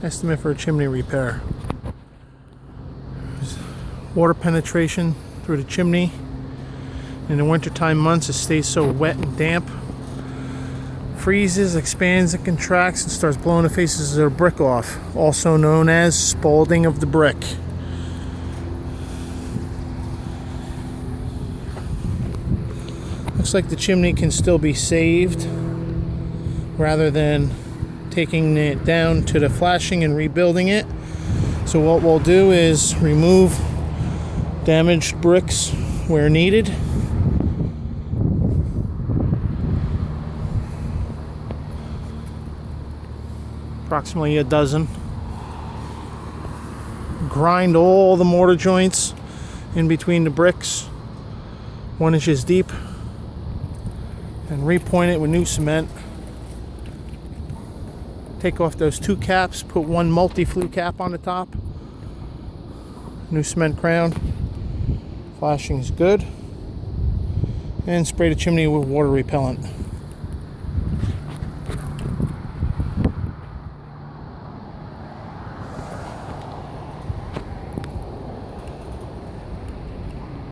Estimate for a chimney repair. Water penetration through the chimney. In the wintertime months, it stays so wet and damp. Freezes, expands, and contracts, and starts blowing the faces of the brick off, also known as spalding of the brick. Looks like the chimney can still be saved rather than taking it down to the flashing and rebuilding it. So what we'll do is remove damaged bricks where needed. Approximately a dozen. Grind all the mortar joints in between the bricks 1 inch deep and repoint it with new cement. Take off those 2 caps, put 1 multi-flue cap on the top. New cement crown. Flashing is good. And spray the chimney with water repellent.